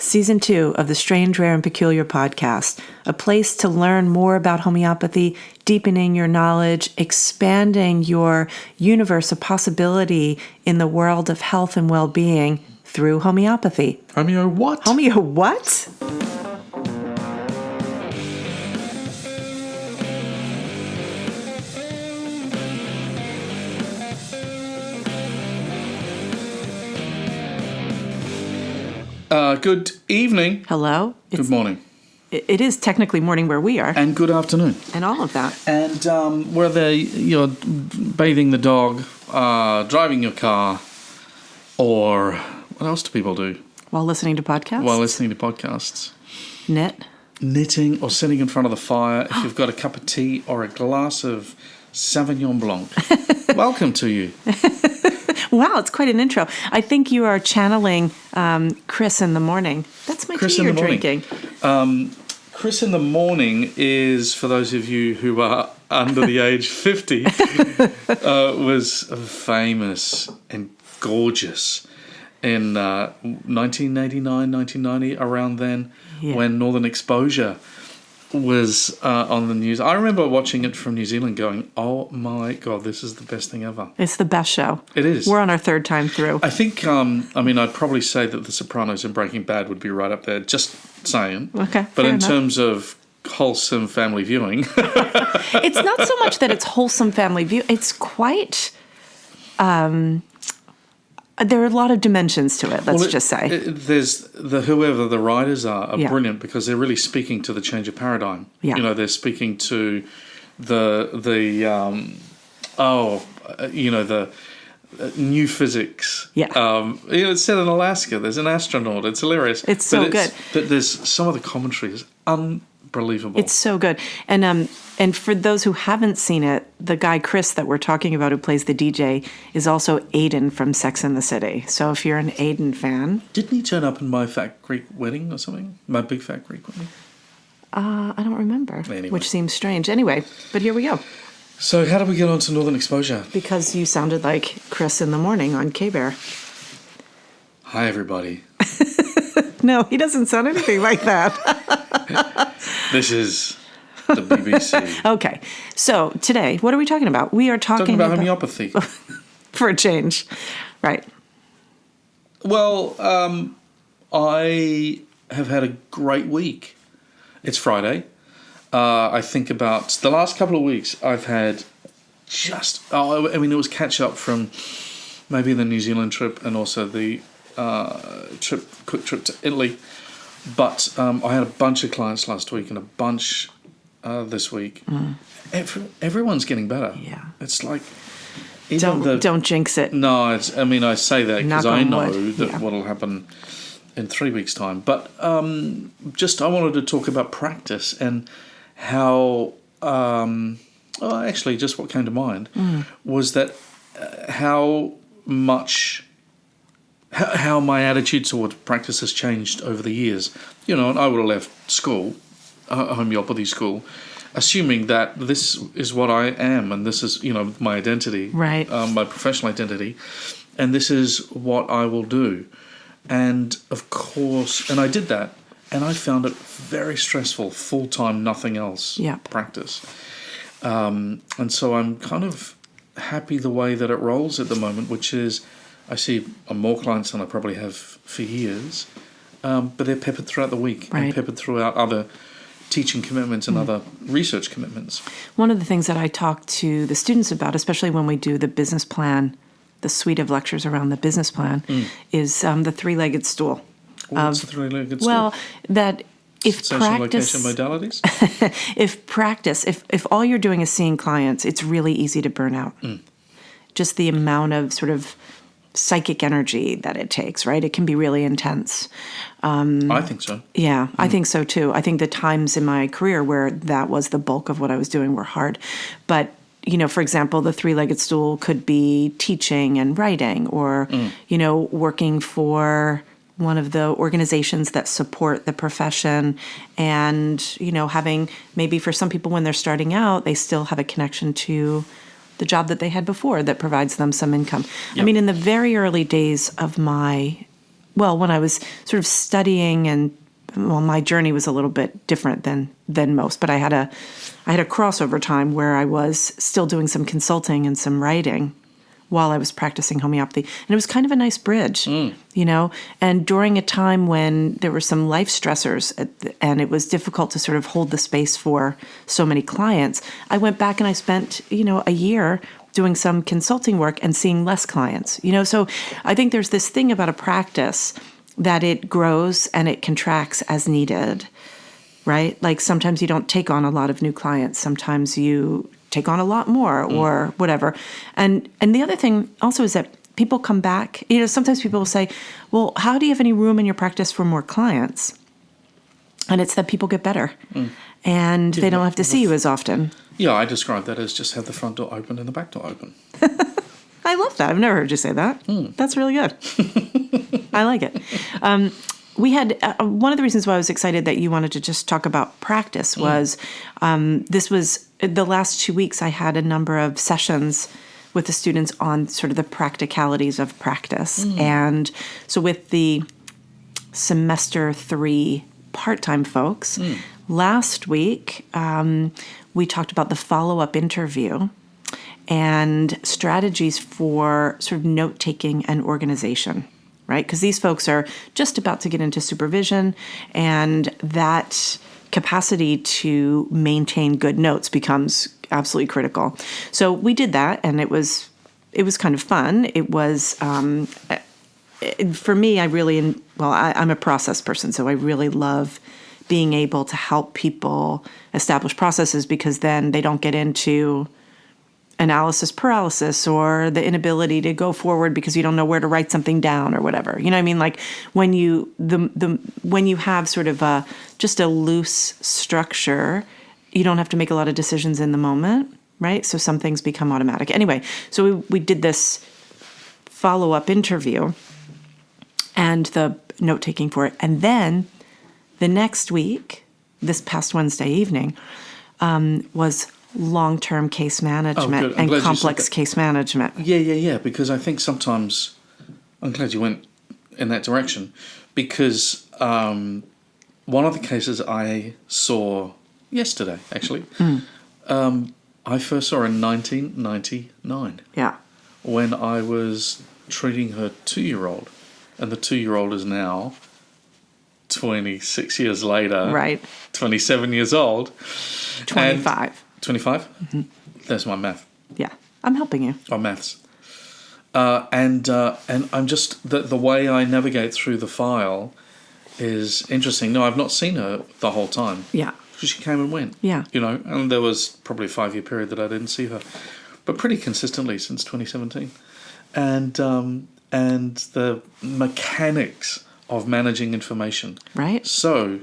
Season 2 of the Strange, Rare, and Peculiar podcast, a place to learn more about homeopathy, deepening your knowledge, expanding your universe of possibility in the world of health and well-being through homeopathy. Homeo what? Homeo what? Good evening. Hello? Good morning. It is technically morning where we are. And good afternoon. And all of that. And whether you're bathing the dog, driving your car, or what else do people do? While listening to podcasts? While listening to podcasts. Knitting, or sitting in front of the fire. If you've got a cup of tea or a glass of Sauvignon Blanc. Welcome to you. Wow, it's quite an intro. I think you are channeling Chris in the morning. That's my tea you're drinking. Chris in the morning is, for those of you who are under the age 50, was famous and gorgeous in 1989, 1990, around then, when Northern Exposure was on the news. I remember watching it from New Zealand going, oh my God, this is the best thing ever. It's the best show. It is. We're on our third time through. I think, I'd probably say that The Sopranos and Breaking Bad would be right up there, just saying. Okay, but in enough. terms of wholesome family viewing. It's not so much that it's wholesome family view. It's quite... there are a lot of dimensions to it, let's just say. There's whoever the writers are brilliant because they're really speaking to the change of paradigm. Yeah. You know, they're speaking to the new physics. Yeah. It's set in Alaska. There's an astronaut. It's hilarious. It's so good. But there's some of the commentary is unbelievable. It's so good. And for those who haven't seen it, the guy Chris that we're talking about who plays the DJ is also Aiden from Sex and the City. So if you're an Aiden fan... Didn't he turn up in My Fat Greek Wedding or something? My Big Fat Greek Wedding? I don't remember, anyway. Which seems strange. Anyway, but here we go. So how did we get on to Northern Exposure? Because you sounded like Chris in the morning on K-Bear. Hi, everybody. No, he doesn't sound anything like that. This is... the BBC. Okay, so today, what are we talking about? We are talking about homeopathy. For a change, right. Well, I have had a great week. It's Friday. I think about the last couple of weeks, I've had it was catch up from maybe the New Zealand trip and also the quick trip to Italy. But I had a bunch of clients last week and a bunch... this week. Everyone's getting better. Yeah. It's like... Don't jinx it. No, I say that because I know that Yeah. what'll happen in 3 weeks' time. But I wanted to talk about practice and how... actually, just what came to mind was that how my attitude towards practice has changed over the years. You know, and I would have left school... homeopathy school, assuming that this is what I am and this is, my identity, right? My professional identity, and this is what I will do. And of course, and I did that, and I found it very stressful, full-time, nothing else practice. And so I'm kind of happy the way that it rolls at the moment, which is I see more clients than I probably have for years, but they're peppered throughout the week and peppered throughout other teaching commitments and other research commitments. One of the things that I talk to the students about, especially when we do the business plan, the suite of lectures around the business plan, is the three-legged stool. What's the three-legged stool? Well, that if Session, practice... location, modalities? if all you're doing is seeing clients, it's really easy to burn out. Just the amount of sort of psychic energy that it takes, right? It can be really intense. I think so. Yeah, I think so too. I think the times in my career where that was the bulk of what I was doing were hard. But, for example, the three-legged stool could be teaching and writing or, working for one of the organizations that support the profession and, having maybe for some people when they're starting out, they still have a connection to the job that they had before that provides them some income. Yep. I mean, in the very early days of my when I was sort of studying and, well, my journey was a little bit different than most, but I had a crossover time where I was still doing some consulting and some writing while I was practicing homeopathy. And it was kind of a nice bridge, you know, and during a time when there were some life stressors and it was difficult to sort of hold the space for so many clients, I went back and I spent, you know, a year doing some consulting work and seeing less clients, you know. So I think there's this thing about a practice that it grows and it contracts as needed, right? Like sometimes you don't take on a lot of new clients. Sometimes you take on a lot more or whatever. And the other thing also is that people come back. You know, sometimes people will say, well, how do you have any room in your practice for more clients? And it's that people get better and they don't have to see you as often. Yeah, I describe that as just have the front door open and the back door open. I love that. I've never heard you say that. That's really good. I like it. We had one of the reasons why I was excited that you wanted to just talk about practice was this was the last 2 weeks I had a number of sessions with the students on sort of the practicalities of practice. And so with the semester 3 part-time folks, last week we talked about the follow-up interview and strategies for sort of note-taking and organization, right? Because these folks are just about to get into supervision, and that capacity to maintain good notes becomes absolutely critical. So we did that, and it was kind of fun. It was, for me, I'm a process person, so I really love being able to help people establish processes because then they don't get into analysis paralysis or the inability to go forward because you don't know where to write something down or whatever. You know what I mean? Like when you have sort of just a loose structure, you don't have to make a lot of decisions in the moment, right? So some things become automatic. Anyway, so we did this follow-up interview and the note-taking for it. And then the next week, this past Wednesday evening, was long-term case management and complex case management. Yeah. Because I think sometimes, I'm glad you went in that direction, because one of the cases I saw yesterday, actually, I first saw in 1999. Yeah. When I was treating her 2-year-old, and the 2-year-old is now 26 years later, right? 27 years old. 25. 25? Mm-hmm. That's my math. Yeah, I'm helping you. Oh, maths. And I'm just, the way I navigate through the file is interesting. No, I've not seen her the whole time. Yeah. Because she came and went. Yeah. You know, and there was probably a 5-year period that I didn't see her. But pretty consistently since 2017. And the mechanics of managing information. Right. So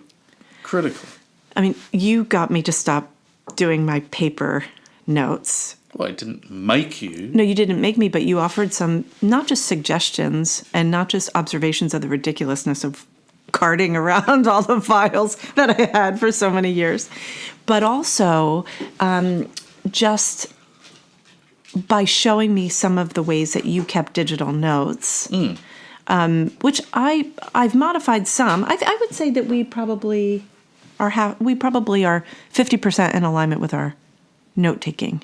critical. I mean, you got me to stop doing my paper notes. Well, I didn't make you. No, you didn't make me, but you offered some, not just suggestions and not just observations of the ridiculousness of carting around all the files that I had for so many years, but also just by showing me some of the ways that you kept digital notes, which I've modified some. I would say that we probably are 50% in alignment with our note taking.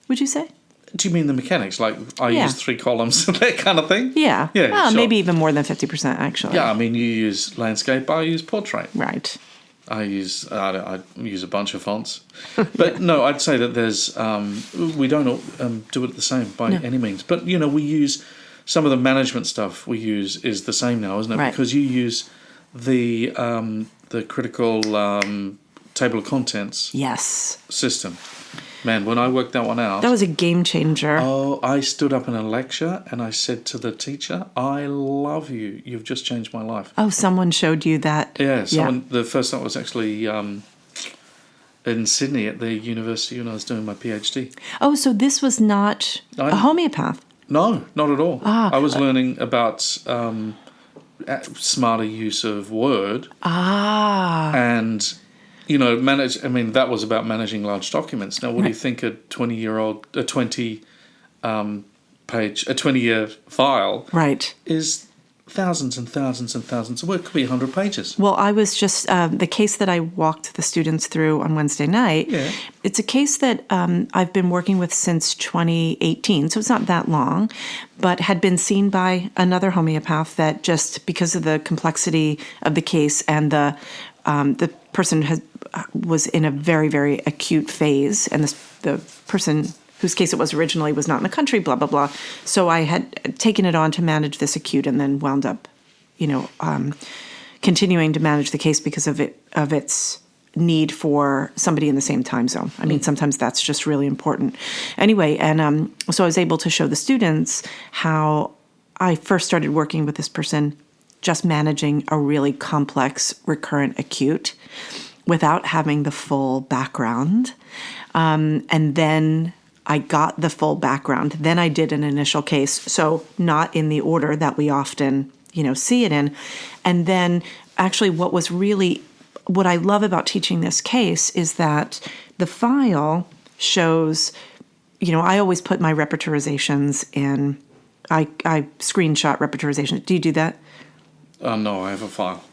Would you say? Do you mean the mechanics? Like I use 3 columns and that kind of thing? Yeah. Yeah. Sure. Maybe even more than 50%, actually. Yeah, I mean, you use landscape, I use portrait. Right. I use a bunch of fonts. But no, I'd say that there's, we don't do it the same by any means. But, you know, we use some of the management stuff we use is the same now, isn't it? Right. Because you use the critical table of contents system. Man, when I worked that one out... That was a game changer. Oh, I stood up in a lecture and I said to the teacher, I love you. You've just changed my life. Oh, someone showed you that. Yeah, the first time was actually in Sydney at the university when I was doing my PhD. Oh, so this was not a homeopath? No, not at all. I was learning about smarter use of Word. And... You know, that was about managing large documents. Now, what do you think a 20-year file is thousands and thousands and thousands of words. It could be 100 pages. Well, I was just, the case that I walked the students through on Wednesday night, it's a case that I've been working with since 2018, so it's not that long, but had been seen by another homeopath that just because of the complexity of the case and the person was in a very, very acute phase, and the person whose case it was originally was not in the country, blah, blah, blah. So I had taken it on to manage this acute and then wound up, continuing to manage the case because of its need for somebody in the same time zone. I mean, sometimes that's just really important. Anyway, and so I was able to show the students how I first started working with this person just managing a really complex recurrent acute without having the full background. And then I got the full background. Then I did an initial case, so not in the order that we often, see it in. And then actually what I love about teaching this case is that the file shows, I always put my repertorizations in. I screenshot repertorizations. Do you do that? No, I have a file.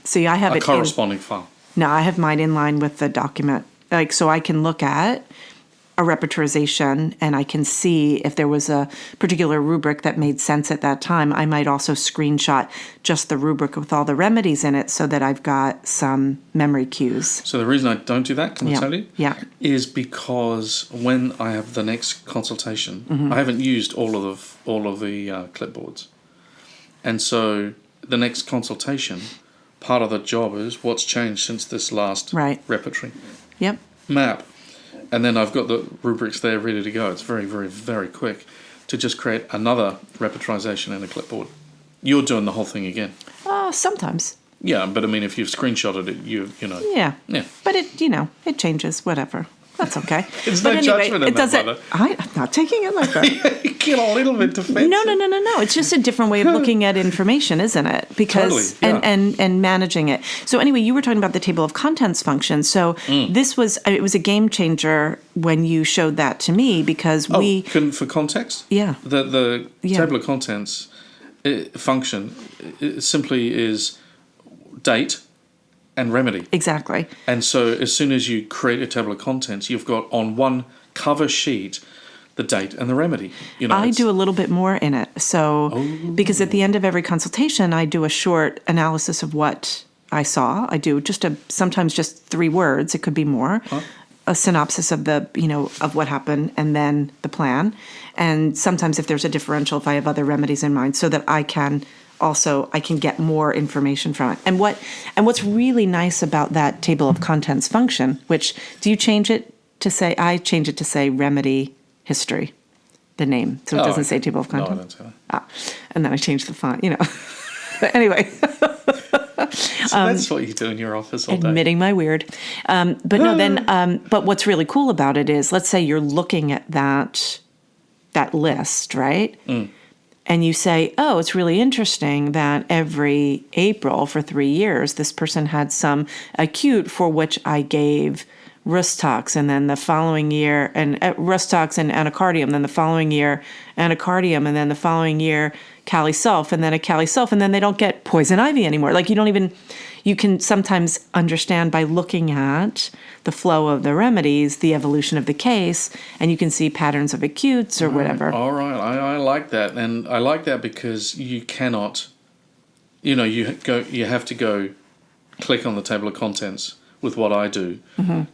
See, I have a corresponding file. No, I have mine in line with the document. So I can look at a repertorization and I can see if there was a particular rubric that made sense at that time. I might also screenshot just the rubric with all the remedies in it so that I've got some memory cues. So the reason I don't do that, can I tell you? Yeah. Is because when I have the next consultation, I haven't used all of the clipboards. And so the next consultation, part of the job is what's changed since this last repertory map. And then I've got the rubrics there ready to go. It's very, very, very quick to just create another repertorization in a clipboard. You're doing the whole thing again. Sometimes. Yeah, but I mean, if you've screenshotted it, you know. Yeah. But it changes, whatever. That's okay. It's no judgment in that, mother. I'm not taking it like that. You get a little bit defensive. No. It's just a different way of looking at information, isn't it? Because totally, and managing it. So anyway, you were talking about the table of contents function. So it was a game changer when you showed that to me because for context? Yeah. The table of contents function simply is date and remedy. Exactly. And so as soon as you create a table of contents, you've got on one cover sheet the date and the remedy. I do a little bit more in it. So because at the end of every consultation, I do a short analysis of what I saw. I do sometimes just 3 words. It could be more. A synopsis of of what happened and then the plan. And sometimes if there's a differential, if I have other remedies in mind, so that I can get more information from it. And what's really nice about that table of contents function, which do you change it to say? I change it to say remedy history, the name, so it doesn't say table of contents. No, I don't say that. And then I change the font. But anyway. So that's what you do in your office all day. Admitting my weird. But what's really cool about it is, let's say you're looking at that list, right? And you say, it's really interesting that every April for 3 years, this person had some acute for which I gave Rustox, and then the following year, and Rustox and anacardium, then the following year, anacardium, and then the following year, Calisulf, and then a Calisulf, and then they don't get poison ivy anymore. Like you can sometimes understand by looking at the flow of the remedies, the evolution of the case, and you can see patterns of acutes or whatever. All right, I like that, and I like that because you cannot, you have to go click on the table of contents with what I do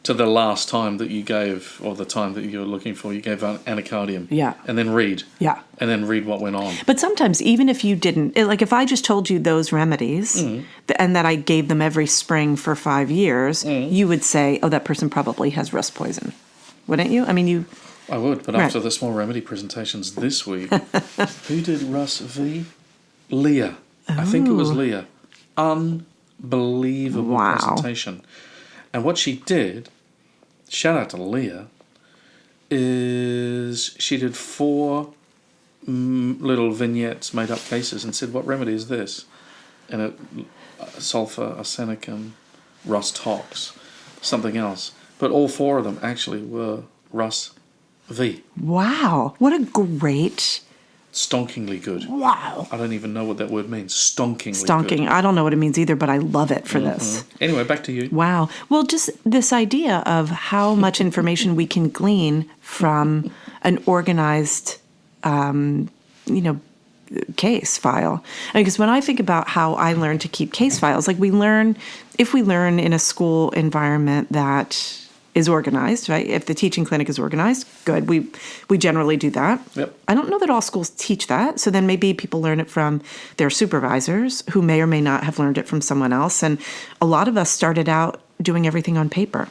to the last time that you gave, or the time that you were looking for, you gave anacardium. Yeah. And then read. Yeah. And then read what went on. But sometimes, even if you didn't, like if I just told you those remedies and that I gave them every spring for 5 years, you would say, that person probably has rust poison. Wouldn't you? I mean, I would, but after the small remedy presentations this week, who did Russ V? Leah. I think it was Leah. Unbelievable presentation. And what she did, shout out to Leah, is she did 4 little vignettes, made up cases, and said, what remedy is this? And sulfur, arsenicum, rust tox, something else. But all 4 of them actually were Russ V. Wow. What a great Stonkingly good. Wow. I don't even know what that word means. Stonkingly Stonking. good. I don't know what it means either, but I love it for this. Anyway, back to you. Wow. Well, just this idea of how much information we can glean from an organized, case file. Because when I think about how I learn to keep case files, like if we learn in a school environment that is organized, right? If the teaching clinic is organized, good. We generally do that. Yep. I don't know that all schools teach that. So then maybe people learn it from their supervisors who may or may not have learned it from someone else. And a lot of us started out doing everything on paper.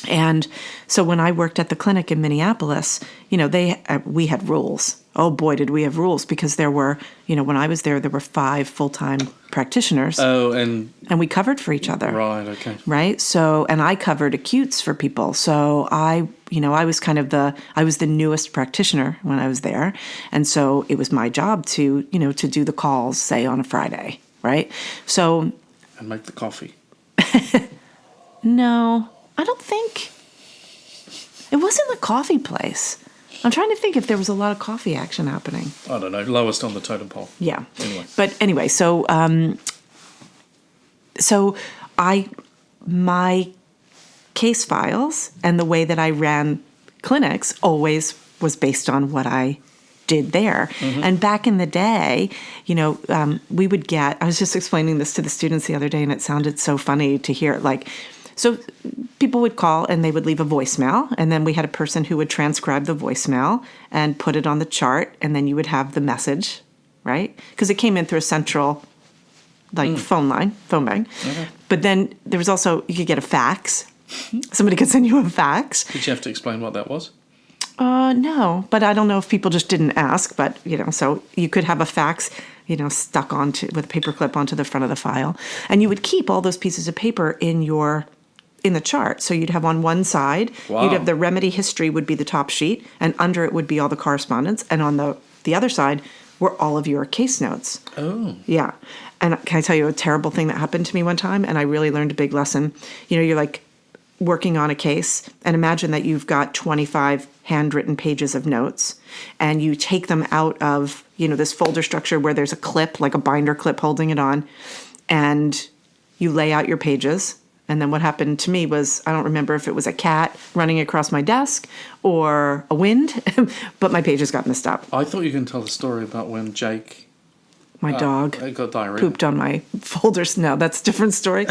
And so when I worked at the clinic in Minneapolis, we had rules. Oh boy, did we have rules, because there were, when I was there were 5 full-time practitioners. Oh, and we covered for each other. Right, okay. Right? So, and I covered acutes for people. So I was I was the newest practitioner when I was there. And so it was my job to do the calls, say on a Friday, right? So. And make the coffee. No, I don't think. It wasn't the coffee place. I'm trying to think if there was a lot of coffee action happening. I don't know. Lowest on the totem pole. Yeah. Anyway. But anyway, so my case files and the way that I ran clinics always was based on what I did there. And back in the day, we would get, I was just explaining this to the students the other day, and it sounded so funny to hear, so people would call and they would leave a voicemail, and then we had a person who would transcribe the voicemail and put it on the chart, and then you would have the message, right? Because it came in through a central, phone bank. Okay. But then there was also, you could get a fax. Somebody could send you a fax. Did you have to explain what that was? No, but I don't know if people just didn't ask, but, so you could have a fax, stuck with a paper clip onto the front of the file, and you would keep all those pieces of paper in the chart. So you'd have on one side, Wow. You'd have the remedy history would be the top sheet, and under it would be all the correspondence, and on the other side were all of your case notes. Oh. Yeah. And can I tell you a terrible thing that happened to me one time, and I really learned a big lesson. You're working on a case, and imagine that you've got 25 handwritten pages of notes, and you take them out of, this folder structure where there's a clip, like a binder clip holding it on, and you lay out your pages. And then what happened to me was, I don't remember if it was a cat running across my desk or a wind, but my pages got messed up. I thought you were going to tell the story about when Jake... My dog got diarrhea. Pooped on my folders. No, that's a different story.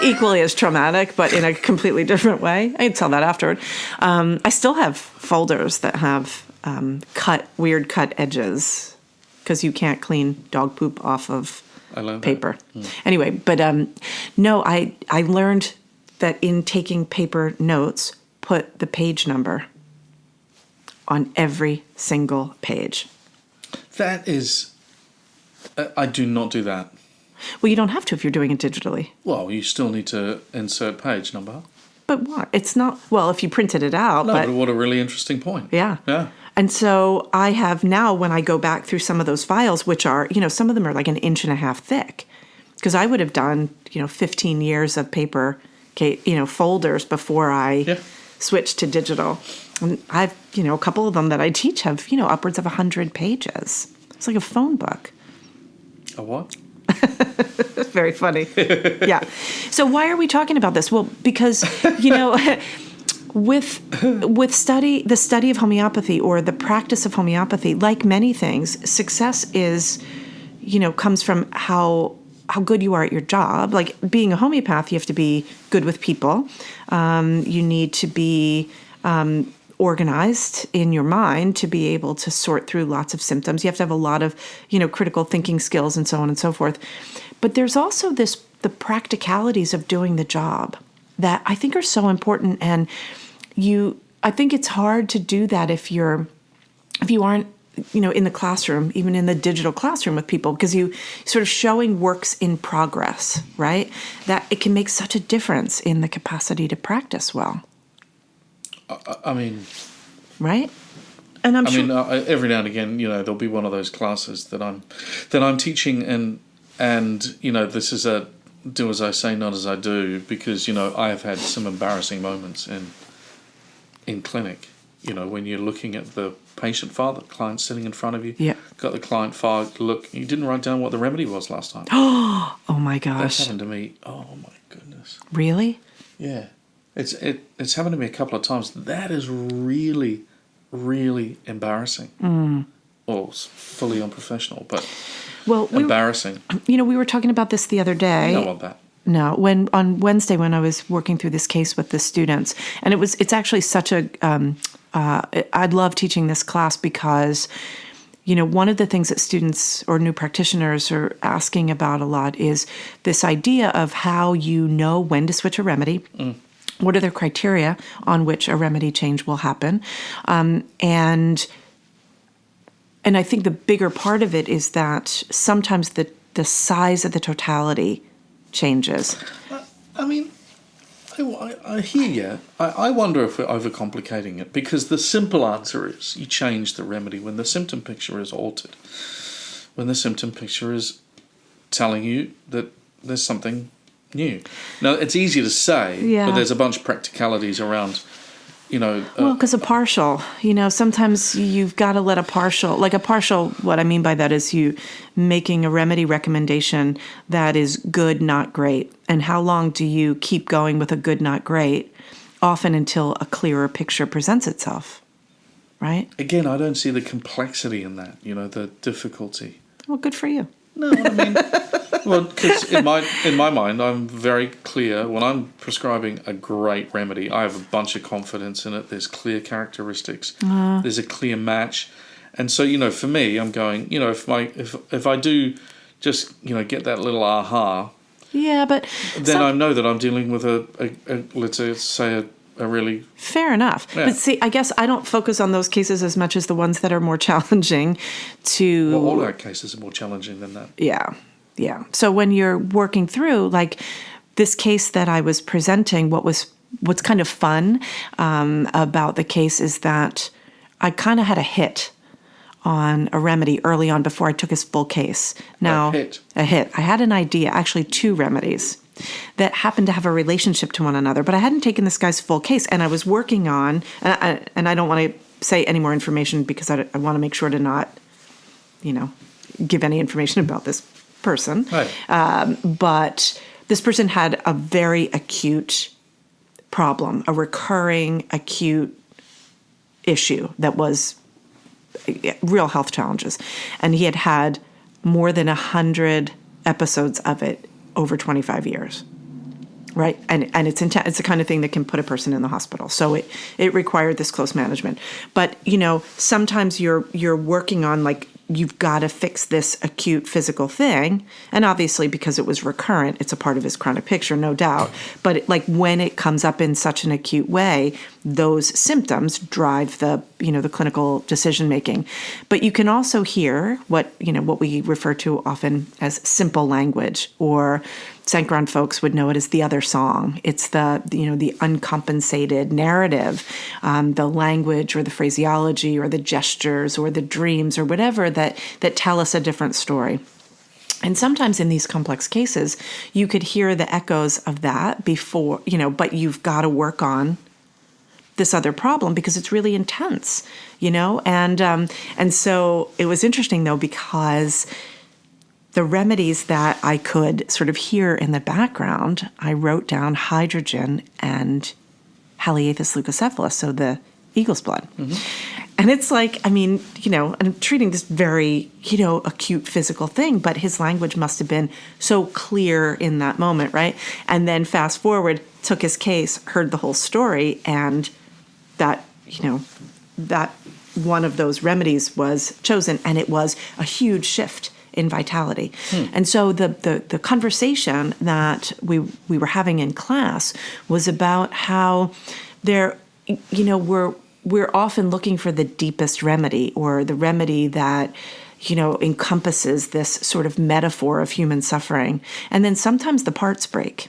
Equally as traumatic, but in a completely different way. I can tell that afterward. I still have folders that have weird cut edges, because you can't clean dog poop off of paper. Anyway, but no, I learned that in taking paper notes, put the page number on every single page. That is... I do not do that. Well, you don't have to if you're doing it digitally. Well, you still need to insert page number. But what? It's not... Well, if you printed it out, No, but what a really interesting point. Yeah. Yeah. And so I have now, when I go back through some of those files, which are, some of them are like 1.5 inches thick, because I would have done, 15 years of paper, folders before I switched to digital. And I've, a couple of them that I teach have, upwards of 100 pages. It's like a phone book. A what? Very funny. Yeah. So why are we talking about this? Well, because, with the study of homeopathy, or the practice of homeopathy, like many things, success is, comes from how good you are at your job. Like being a homeopath, you have to be good with people. You need to be organized in your mind to be able to sort through lots of symptoms. You have to have a lot of, critical thinking skills and so on and so forth. But there's also the practicalities of doing the job that I think are so important. And I think it's hard to do that if you aren't, in the classroom, even in the digital classroom with people, because you sort of showing works in progress, right? That it can make such a difference in the capacity to practice well. I mean... Right? And I'm sure... every now and again, there'll be one of those classes that I'm teaching, and this is a do as I say, not as I do, because, I have had some embarrassing moments in clinic, when you're looking at the patient file, the client sitting in front of you, got the client file. Look, you didn't write down what the remedy was last time. Oh my gosh. That's happened to me. Oh my goodness. Really? Yeah. It's happened to me a couple of times. That is really, really embarrassing. Well, it's fully unprofessional, but embarrassing. We were talking about this the other day. You don't want that. No, on Wednesday when I was working through this case with the students, and it's actually such a, I love teaching this class because, one of the things that students or new practitioners are asking about a lot is this idea of how you know when to switch a remedy. What are the criteria on which a remedy change will happen? And I think the bigger part of it is that sometimes the size of the totality changes. I mean, I hear you. I wonder if we're overcomplicating it, because the simple answer is you change the remedy when the symptom picture is altered. When the symptom picture is telling you that there's something new. Now, it's easy to say, but there's a bunch of practicalities around, well, because a partial, sometimes you've got to let a partial, what I mean by that is you making a remedy recommendation that is good, not great. And how long do you keep going with a good, not great? Often until a clearer picture presents itself, right? Again, I don't see the complexity in that, the difficulty. Well, good for you. No, I mean, well, because in my mind, I'm very clear. When I'm prescribing a great remedy, I have a bunch of confidence in it. There's clear characteristics. There's a clear match. And so, for me, I'm going, if I do just, get that little aha. Yeah, but... Then I know that I'm dealing with a let's say a really... Fair enough. Yeah. But see, I guess I don't focus on those cases as much as the ones that are more challenging to... Well, all our cases are more challenging than that. Yeah. Yeah. So when you're working through, like this case that I was presenting, what's kind of fun about the case is that I kind of had a hit on a remedy early on before I took his full case. Now, a hit. I had an idea, actually 2 remedies that happened to have a relationship to one another, but I hadn't taken this guy's full case, and I was working on, and I don't want to say any more information because I want to make sure to not, give any information about this person. Right. But this person had a very acute problem, a recurring acute issue that was real health challenges. And he had more than 100 episodes of it over 25 years. Right. And it's intense. It's the kind of thing that can put a person in the hospital. So it required this close management. But, sometimes you're working on you've got to fix this acute physical thing. And obviously, because it was recurrent, it's a part of his chronic picture, no doubt. But when it comes up in such an acute way, those symptoms drive the clinical decision making. But you can also hear what we refer to often as simple language, or Sankaran folks would know it as the other song. It's the uncompensated narrative, the language or the phraseology or the gestures or the dreams or whatever that tell us a different story. And sometimes in these complex cases, you could hear the echoes of that before, but you've got to work on this other problem because it's really intense, and so it was interesting though, because the remedies that I could sort of hear in the background, I wrote down hydrogen and Haliathus leucocephalus, so the eagle's blood. Mm-hmm. And it's I'm treating this very, acute physical thing, but his language must have been so clear in that moment, right? And then fast forward, took his case, heard the whole story, and that, that one of those remedies was chosen, and it was a huge shift in vitality. And so the conversation that we were having in class was about how we're often looking for the deepest remedy, or the remedy that encompasses this sort of metaphor of human suffering. And then sometimes the parts break.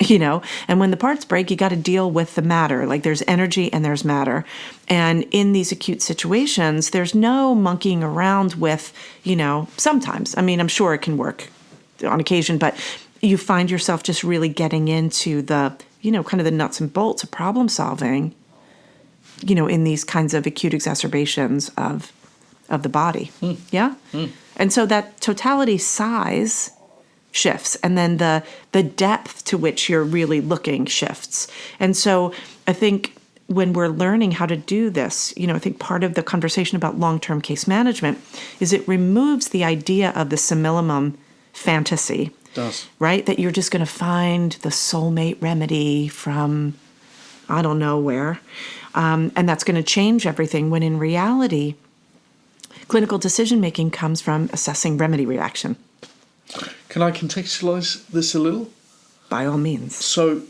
And when the parts break, you got to deal with the matter. There's energy and there's matter. And in these acute situations, there's no monkeying around with, sometimes. I'm sure it can work on occasion, but you find yourself just really getting into the, kind of the nuts and bolts of problem solving, in these kinds of acute exacerbations of of the body. Yeah? And so that totality size shifts, and then the depth to which you're really looking shifts. And so I think when we're learning how to do this, I think part of the conversation about long-term case management is it removes the idea of the simillimum fantasy. It does. Right? That you're just going to find the soulmate remedy from I don't know where, and that's going to change everything, when in reality, clinical decision-making comes from assessing remedy reaction. Can I contextualize this a little? By all means. So,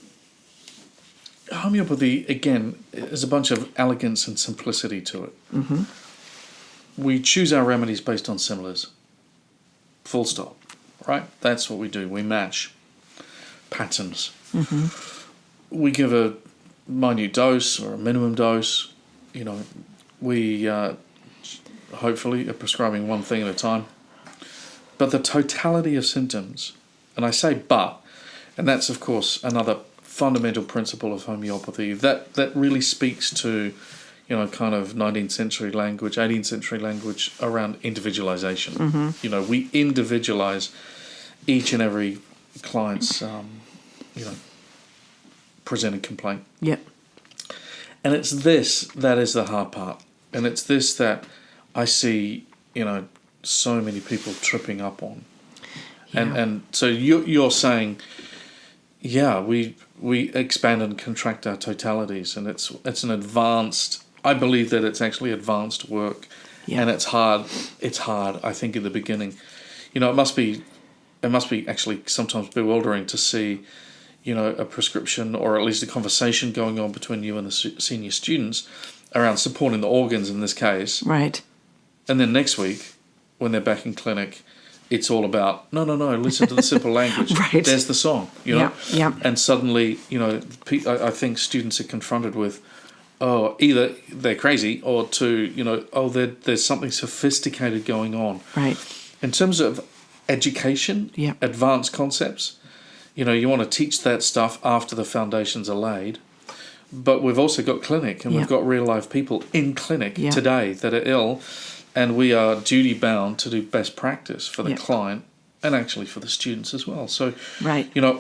homeopathy, again, is a bunch of elegance and simplicity to it. We choose our remedies based on similars. Full stop. Right? That's what we do. We match patterns. We give a minute dose or a minimum dose. We hopefully are prescribing one thing at a time. But the totality of symptoms, and I say but, and that's of course another fundamental principle of homeopathy that really speaks to, kind of 19th century language, 18th century language around individualization. We individualize each and every client's, presented complaint. Yep. And it's this that is the hard part. And it's this that I see, so many people tripping up on. Yeah. And so you're saying, we expand and contract our totalities, and it's an advanced, I believe that it's actually advanced work. Yeah. And it's hard, I think, in the beginning. It must be actually sometimes bewildering to see, a prescription, or at least a conversation going on between you and the senior students around supporting the organs in this case. Right. And then next week, when they're back in clinic, it's all about, no, listen to the simple language. Right. There's the song, Yeah. And suddenly, I think students are confronted with, either they're crazy, or two, there's something sophisticated going on. Right. In terms of education, advanced concepts, you want to teach that stuff after the foundations are laid. But we've also got clinic, and we've got real life people in clinic today that are ill, and we are duty bound to do best practice for the client and actually for the students as well. So,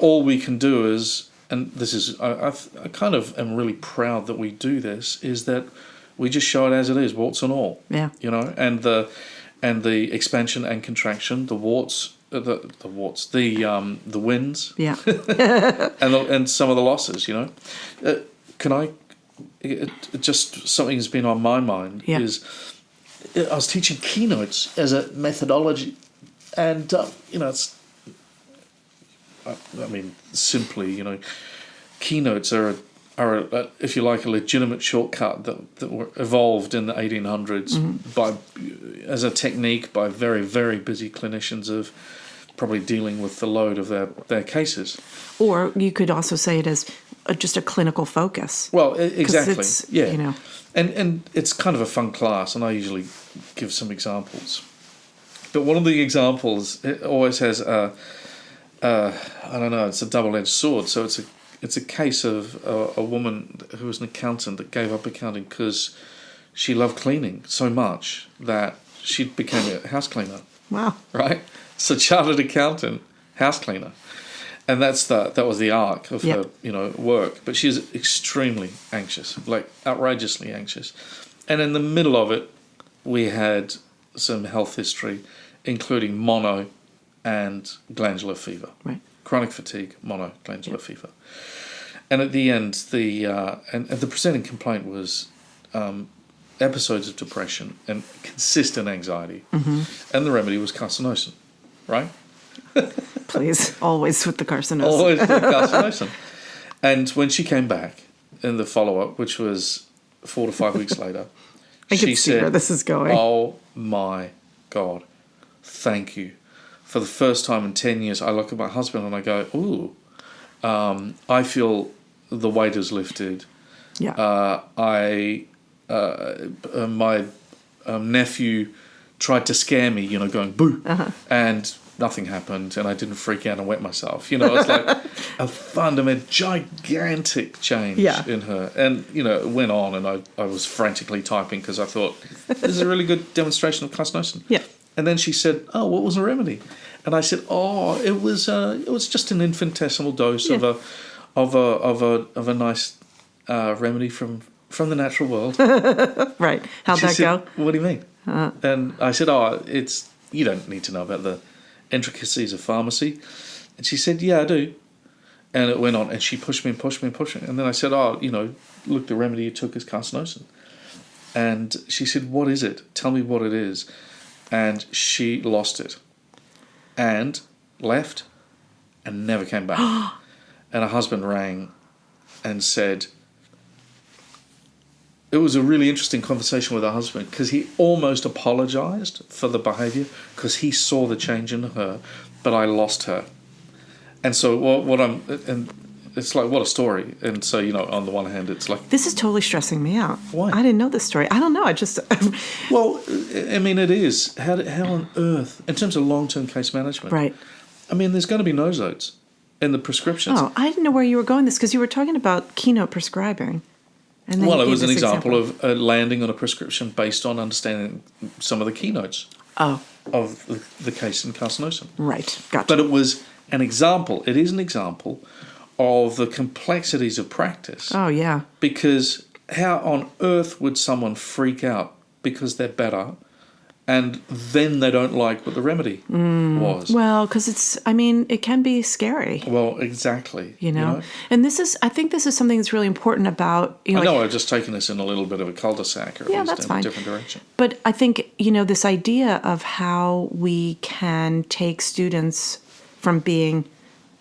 all we can do is, and this is, I kind of am really proud that we do this, is that we just show it as it is, warts and all. Yeah. And the expansion and contraction, the warts, the wins. Yeah. and some of the losses. Can I? Just something that's been on my mind is, I was teaching keynotes as a methodology, and it's. Simply, keynotes are if you like, a legitimate shortcut that were evolved in the 1800s as a technique by very, very busy clinicians of probably dealing with the load of their cases. Or you could also say it as just a clinical focus. Well, exactly. And it's kind of a fun class, and I usually give some examples. But one of the examples, it always has it's a double-edged sword. So it's a case of a woman who was an accountant that gave up accounting because she loved cleaning so much that she became a house cleaner. Wow! Right? So chartered accountant, house cleaner, and that was the arc of her work. But she was extremely anxious, like outrageously anxious, and in the middle of it, we had some health history, including mono and glandular fever. Right. Chronic fatigue, mono, glandular fever. And at the end, the presenting complaint was episodes of depression and consistent anxiety. And the remedy was carcinosin, right? Please, always with the carcinosin. Always with the carcinosin. And when she came back in the follow-up, which was 4 to 5 weeks later, she said, where this is going. Oh my God, thank you. For the first time in 10 years, I look at my husband and I go, ooh, I feel the weight is lifted. Yeah. My nephew tried to scare me, going boo, and nothing happened, and I didn't freak out and wet myself. It's like a fundamental, gigantic change in her. And, it went on, and I was frantically typing because I thought, This is a really good demonstration of carcinosin. Yeah. And then she said, "Oh, what was the remedy?" And I said, "Oh, it was just an infinitesimal dose of a nice remedy from the natural world." Right. How'd that go? "What do you mean?" And I said, "Oh, you don't need to know about the intricacies of pharmacy." And she said, "Yeah, I do." And it went on, and she pushed me and pushed me and pushed me. And then I said, "Oh, look, the remedy you took is carcinosin." And she said, "What is it? Tell me what it is." And she lost it and left and never came back. And her husband rang and said, it was a really interesting conversation with her husband, because he almost apologized for the behavior because he saw the change in her, but I lost her. And so and it's like, what a story. And so, on the one hand, it's like, this is totally stressing me out. Why? I didn't know this story. I don't know. I just... Well, I mean, it is. How on earth, in terms of long-term case management, right. I mean, there's going to be nosodes in the prescriptions. Oh, I didn't know where you were going with this, because you were talking about keynote prescribing. And then it was an example of landing on a prescription based on understanding some of the keynotes of the case in carcinosin. Right, gotcha. But it was an example. It is an example of the complexities of practice. Oh, yeah. Because how on earth would someone freak out because they're better and then they don't like what the remedy was? Well, because it can be scary. Well, exactly. And I think this is something that's really important about... I know I've just taken us in a little bit of a cul-de-sac, or at least that's in fine. a different direction. But I think, this idea of how we can take students from being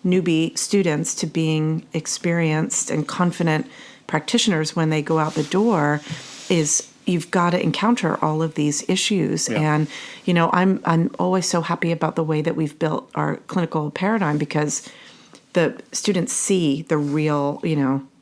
newbie students to being experienced and confident practitioners when they go out the door is... You've got to encounter all of these issues. Yeah. And, I'm always so happy about the way that we've built our clinical paradigm, because the students see the real,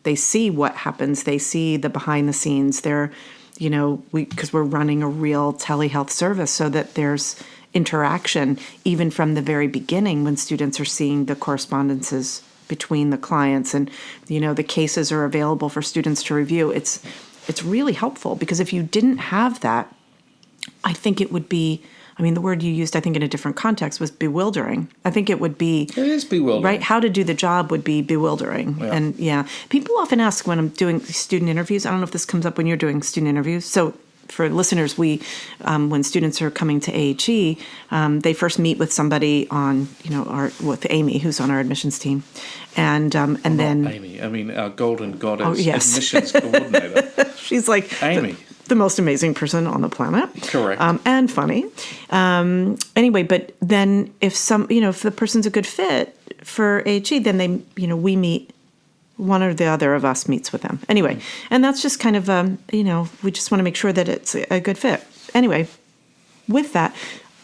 they see what happens. They see the behind the scenes. They're, because we're running a real telehealth service, so that there's interaction even from the very beginning when students are seeing the correspondences between the clients, and, the cases are available for students to review. It's really helpful, because if you didn't have that, I think it would be, the word you used, I think in a different context, was bewildering. I think it would be... It is bewildering. Right? How to do the job would be bewildering. Yeah. And people often ask when I'm doing student interviews, I don't know if this comes up when you're doing student interviews. So for listeners, we, when students are coming to AHE, they first meet with somebody on, with Amy, who's on our admissions team. And then... Not Amy, our golden goddess admissions coordinator. She's like Amy. The most amazing person on the planet. Correct. And funny. Anyway, but then if if the person's a good fit for AHE, then we meet, one or the other of us meets with them. Anyway, and that's just kind of, we just want to make sure that it's a good fit. Anyway, with that,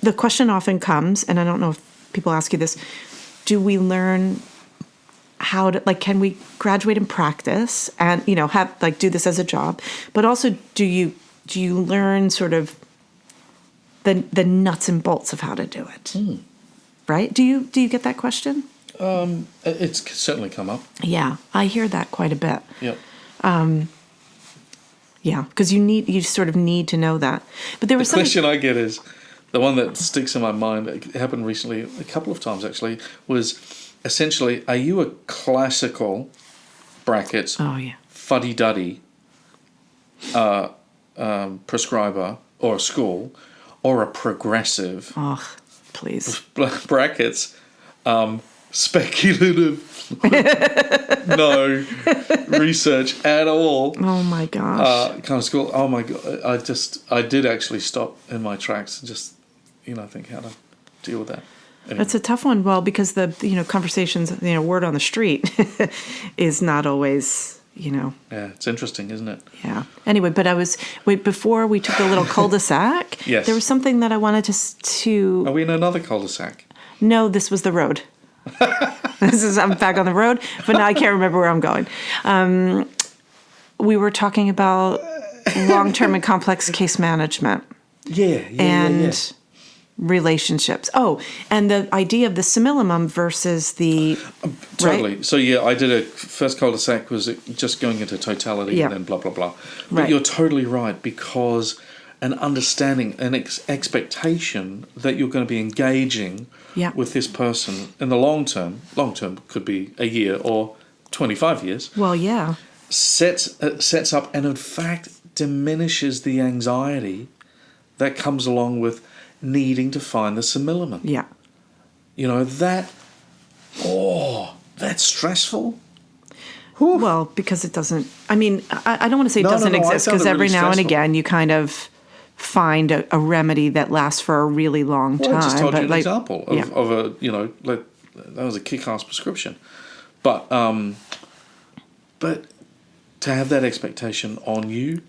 the question often comes, and I don't know if people ask you this, do we learn how to, can we graduate in practice and, have, do this as a job? But also, do you learn sort of the nuts and bolts of how to do it? Right? Do you get that question? It's certainly come up. Yeah, I hear that quite a bit. Yep. Yeah, because you sort of need to know that. But there was the question I get is, the one that sticks in my mind, it happened recently, a couple of times actually, was essentially, are you a classical, brackets, fuddy-duddy prescriber or a school, or a progressive, brackets, speculative, no research at all. Oh my gosh. Kind of school. Oh my God. I did actually stop in my tracks and just, think how to deal with that. Anyway. That's a tough one. Well, because the, conversations, word on the street is not always, Yeah, it's interesting, isn't it? Yeah. Anyway, but before we took the little cul-de-sac, yes. There was something that I wanted to... Are we in another cul-de-sac? No, this was the road. I'm back on the road, but now I can't remember where I'm going. We were talking about long-term and complex case management. Yeah. Relationships. Oh, and the idea of the simillimum versus the... Totally. Right? So, I did a first cul-de-sac was just going into totality and then blah, blah, blah. But you're totally right, because an understanding, an expectation that you're going to be engaging with this person in the long term. Long term could be a year or 25 years. Well, yeah. Sets up and in fact diminishes the anxiety that comes along with needing to find the similiment. Yeah. You know, that's stressful. Whew. Well, because it doesn't, I mean, I don't want to say it doesn't exist, because every now and again you kind of find a remedy that lasts for a really long time. I just told you an example of a, you know, that was a kick-ass prescription. But to have that expectation on you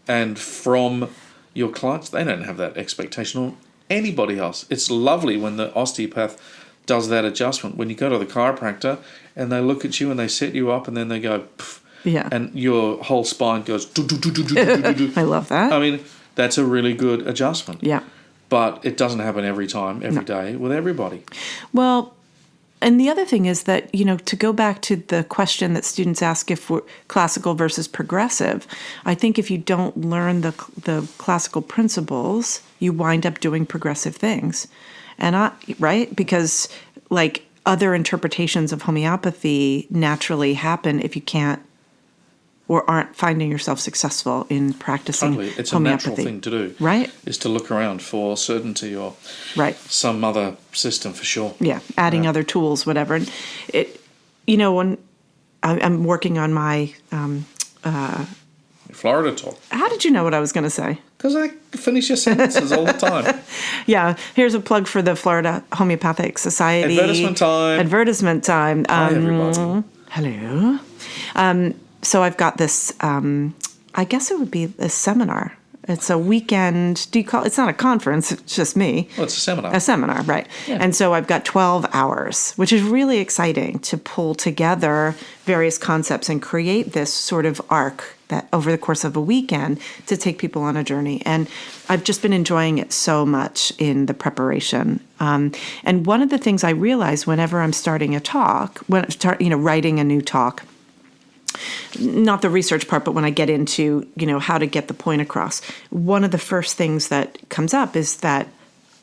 and from your clients, they don't have that expectation on anybody else. It's lovely when the osteopath does that adjustment. When you go to the chiropractor and they look at you and they set you up and then they go, pff, and your whole spine goes, do, do, do, do, do, do, do, do. I love that. I mean, that's a really good adjustment. Yeah. But it doesn't happen every time, every day with everybody. Well, and the other thing is that, you know, to go back to the question that students ask if we're classical versus progressive, I think if you don't learn the classical principles, you wind up doing progressive things. And right? Because like other interpretations of homeopathy naturally happen if you can't or aren't finding yourself successful in practicing homeopathy. It's homeopathy. A natural thing to do. Right. Is to look around for certainty or some other system for sure. Yeah. Adding other tools, whatever. And it, you know, when I'm working on my Florida talk. How did you know what I was going to say? Because I finish your sentences all the time. Yeah. Here's a plug for the Florida Homeopathic Society. Advertisement time. Hi, everybody. Hello. So I've got this, I guess it would be a seminar. It's a weekend. It's not a conference. It's just me. Well, it's a seminar. A seminar, right. Yeah. And so I've got 12 hours, which is really exciting to pull together various concepts and create this sort of arc that over the course of a weekend to take people on a journey. And I've just been enjoying it so much in the preparation. And one of the things I realize whenever I'm starting a talk, writing a new talk, not the research part, but when I get into, you know, how to get the point across, one of the first things that comes up is that,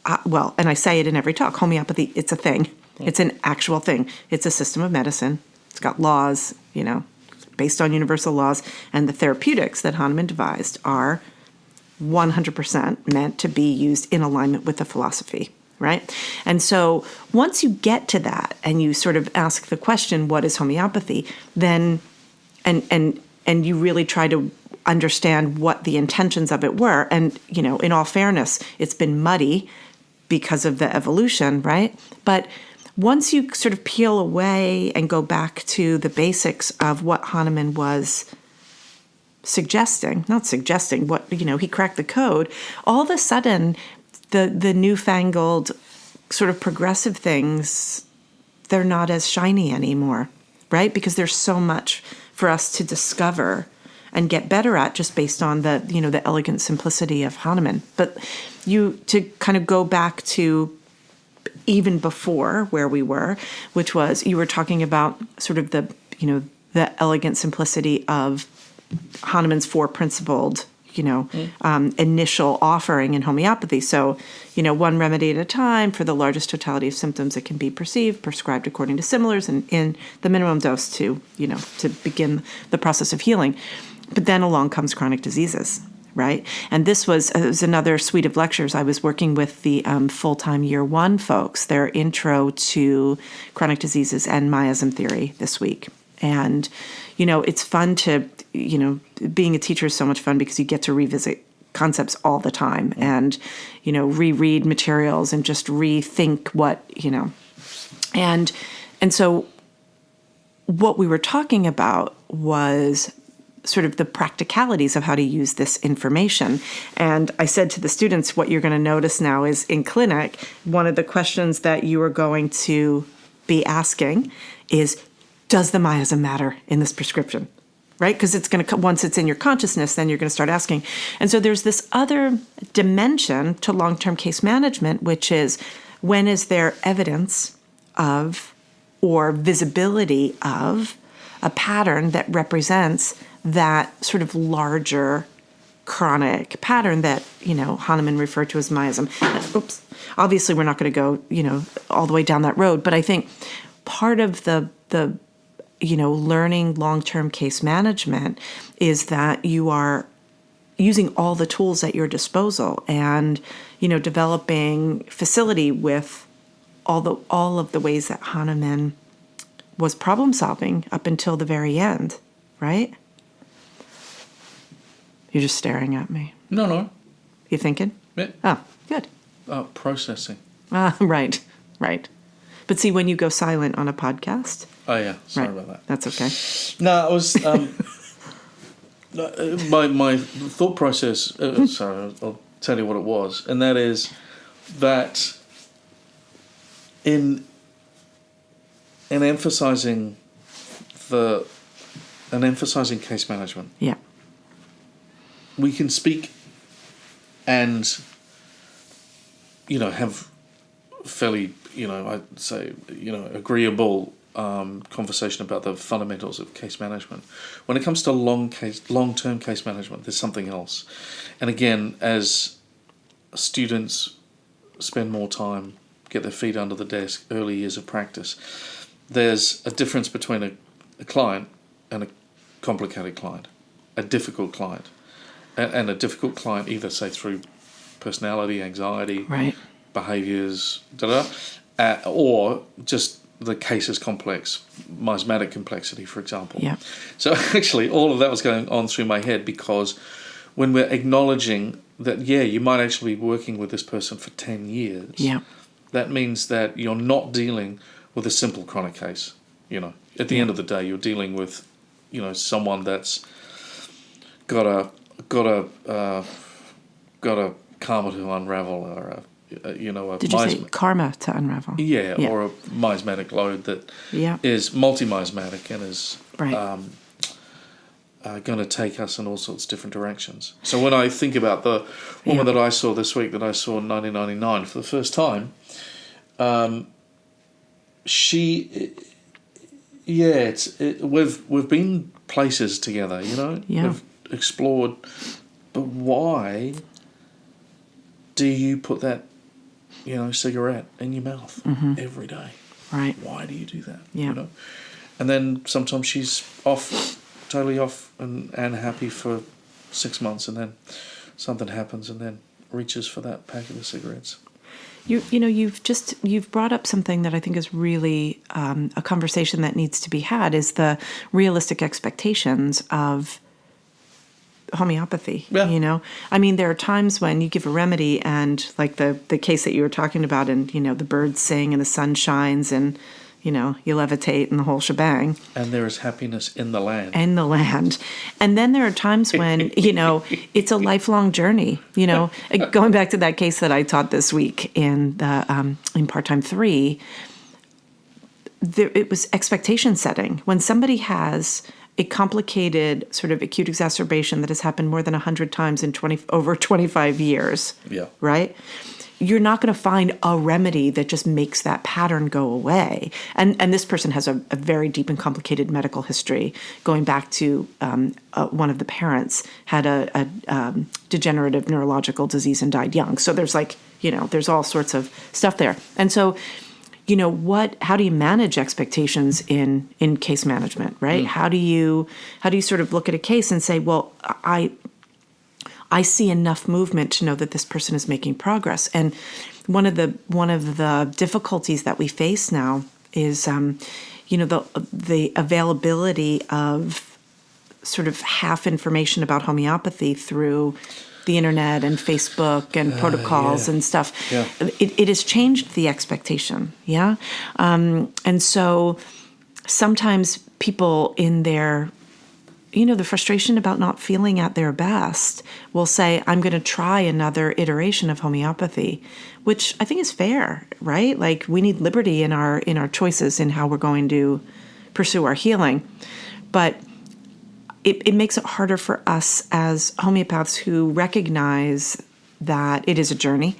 and I say it in every talk, homeopathy, it's a thing. It's an actual thing. It's a system of medicine. It's got laws, you know, based on universal laws, and the therapeutics that Hahnemann devised are 100% meant to be used in alignment with the philosophy, right? And so once you get to that and you sort of ask the question, what is homeopathy, then and you really try to understand what the intentions of it were. And, you know, in all fairness, it's been muddy because of the evolution, right? But once you sort of peel away and go back to the basics of what Hahnemann was he cracked the code, all of a sudden the newfangled sort of progressive things, they're not as shiny anymore, right? Because there's so much for us to discover and get better at just based on the, you know, the elegant simplicity of Hahnemann. But to kind of go back to even before where we were, which was, you were talking about sort of the, you know, the elegant simplicity of Hahnemann's four principled, you know, initial offering in homeopathy. So, you know, one remedy at a time for the largest totality of symptoms that can be perceived, prescribed according to similars, and in the minimum dose to, you know, to begin the process of healing. But then along comes chronic diseases, right? And this was another suite of lectures. I was working with the full-time year one folks, their intro to chronic diseases and miasm theory this week. And, you know, it's fun to, you know, being a teacher is so much fun because you get to revisit concepts all the time and, you know, reread materials and just rethink what, you know. And so what we were talking about was sort of the practicalities of how to use this information. And I said to the students, what you're going to notice now is in clinic, one of the questions that you are going to be asking is, does the miasm matter in this prescription, right? Because it's going to, once it's in your consciousness, then you're going to start asking. And so there's this other dimension to long-term case management, which is when is there evidence of or visibility of a pattern that represents that sort of larger chronic pattern that, Hahnemann referred to as miasm. Oops. Obviously, we're not going to go, all the way down that road. But I think part of the learning long-term case management is that you are using all the tools at your disposal and, developing facility with all of the ways that Hahnemann was problem solving up until the very end, right? You're just staring at me. No. You thinking? Yeah. Oh, good. Processing. Right. But see, when you go silent on a podcast... Oh, yeah. Sorry about that. That's okay. No, I was... my thought process... sorry, I'll tell you what it was. And that is that in emphasizing case management... Yeah. We can speak and, have fairly, I'd say, agreeable conversation about the fundamentals of case management. When it comes to long-term case management, there's something else. And again, as students spend more time, get their feet under the desk, early years of practice, there's a difference between a client and a complicated client, a difficult client. And a difficult client, either say through personality, anxiety, right, behaviours, or just the case is complex, miasmatic complexity, for example. Yeah. So actually, all of that was going on through my head because when we're acknowledging that, you might actually be working with this person for 10 years, that means that you're not dealing with a simple chronic case. At the end of the day, you're dealing with, someone that's got a karma to unravel, or Did you say karma to unravel? Yeah, or a miasmatic load that is multi-miasmatic and is going to take us in all sorts of different directions. So when I think about the woman that I saw this week, that I saw in 1999 for the first time, we've been places together, we've explored, but why do you put that, cigarette in your mouth every day? Right. Why do you do that? Yeah. And then sometimes she's totally off and happy for 6 months, and then something happens, and then reaches for that packet of cigarettes. You've brought up something that I think is really a conversation that needs to be had, is the realistic expectations of homeopathy. Yeah. I mean, there are times when you give a remedy and like the case that you were talking about, and the birds sing and the sun shines and you levitate and the whole shebang. And there is happiness in the land. And then there are times when, it's a lifelong journey, going back to that case that I taught this week in part-time 3, it was expectation setting. When somebody has a complicated sort of acute exacerbation that has happened more than 100 times in over 25 years, right? You're not going to find a remedy that just makes that pattern go away. And this person has a very deep and complicated medical history, going back to one of the parents had a degenerative neurological disease and died young. So there's there's all sorts of stuff there. And so, how do you manage expectations in case management, right? How do you sort of look at a case and say, well, I see enough movement to know that this person is making progress. And one of the difficulties that we face now is, the availability of sort of half information about homeopathy through the internet and Facebook and protocols and stuff. Yeah. It has changed the expectation. Yeah. And so sometimes people in their, the frustration about not feeling at their best will say, I'm going to try another iteration of homeopathy, which I think is fair, right? Like, we need liberty in our choices in how we're going to pursue our healing. But it makes it harder for us as homeopaths who recognize that it is a journey,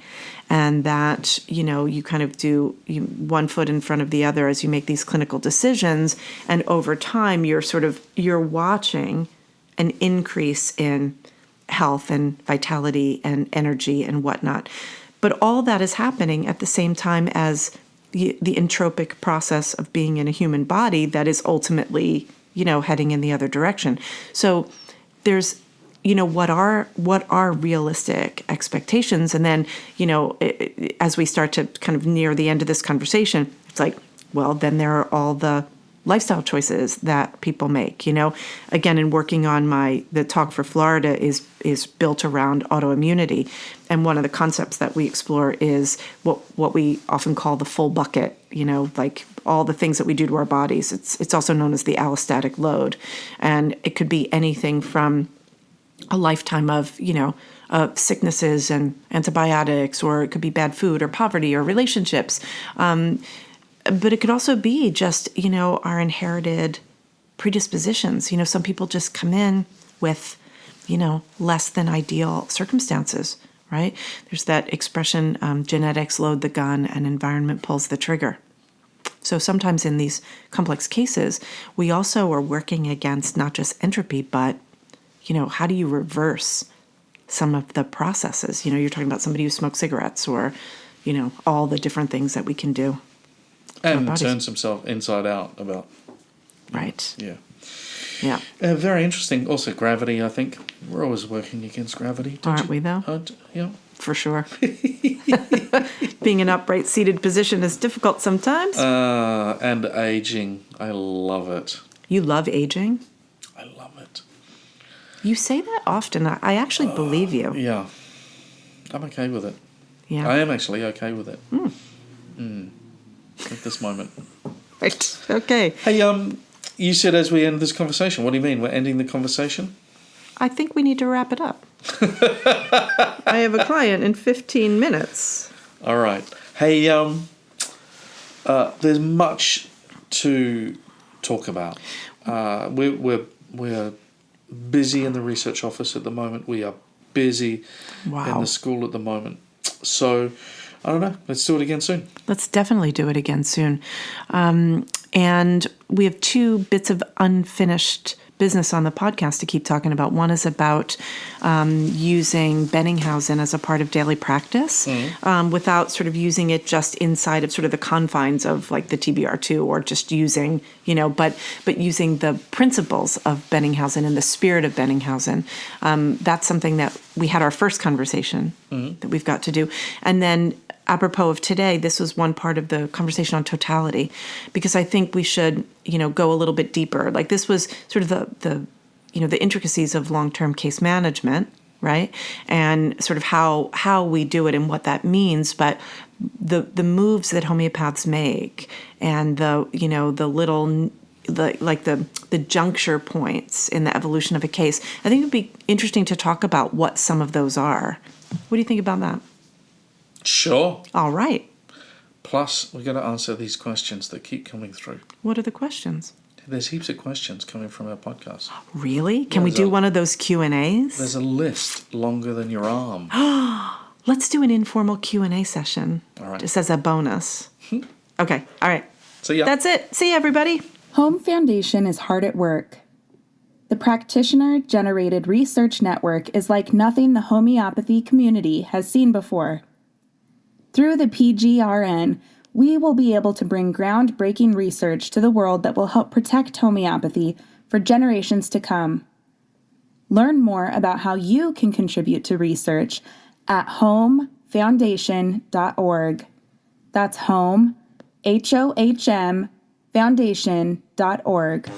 and that, you kind of do one foot in front of the other as you make these clinical decisions. And over time, you're watching an increase in health and vitality and energy and whatnot. But all that is happening at the same time as the entropic process of being in a human body that is ultimately, heading in the other direction. So there's, what are realistic expectations? And then, as we start to kind of near the end of this conversation, it's like, well, then there are all the lifestyle choices that people make. Again, in working on the talk for Florida is built around autoimmunity. And one of the concepts that we explore is what we often call the full bucket, like all the things that we do to our bodies. It's also known as the allostatic load. And it could be anything from a lifetime of, sicknesses and antibiotics, or it could be bad food or poverty or relationships. But it could also be just, our inherited predispositions. Some people just come in with, less than ideal circumstances, right? There's that expression, genetics load the gun and environment pulls the trigger. So sometimes in these complex cases, we also are working against not just entropy, but, how do you reverse some of the processes? You're talking about somebody who smokes cigarettes or, all the different things that we can do. And turns himself inside out about. Right. Yeah. Yeah. Very interesting. Also, gravity, I think. We're always working against gravity. Aren't we, though? Yeah. For sure. Being in upright seated position is difficult sometimes. And aging. I love it. You love aging? I love it. You say that often. I actually believe you. Yeah. I'm okay with it. Yeah. I am actually okay with it. At this moment. Right. Okay. Hey, you said as we end this conversation. What do you mean? We're ending the conversation? I think we need to wrap it up. I have a client in 15 minutes. All right. Hey, there's much to talk about. We're busy in the research office at the moment. We are busy in the school at the moment. So, I don't know. Let's do it again soon. Let's definitely do it again soon. And we have 2 bits of unfinished business on the podcast to keep talking about. One is about using Benninghausen as a part of daily practice without sort of using it just inside of sort of the confines of like the TBR2 or just using, but using the principles of Benninghausen and the spirit of Benninghausen. That's something that we had our first conversation that we've got to do. And then apropos of today, this was one part of the conversation on totality, because I think we should, go a little bit deeper. Like this was sort of the intricacies of long-term case management, right? And sort of how we do it and what that means, but the moves that homeopaths make and the juncture points in the evolution of a case. I think it'd be interesting to talk about what some of those are. What do you think about that? Sure. All right. Plus, we've got to answer these questions that keep coming through. What are the questions? There's heaps of questions coming from our podcast. Really? Can we do one of those Q&As? There's a list longer than your arm. Let's do an informal Q&A session. All right. Just as a bonus. Okay. All right. See ya. That's it. See you, everybody. Home Foundation is hard at work. The Practitioner-Generated Research Network is like nothing the homeopathy community has seen before. Through the PGRN, we will be able to bring groundbreaking research to the world that will help protect homeopathy for generations to come. Learn more about how you can contribute to research at homefoundation.org. That's home, HOHM, foundation.org.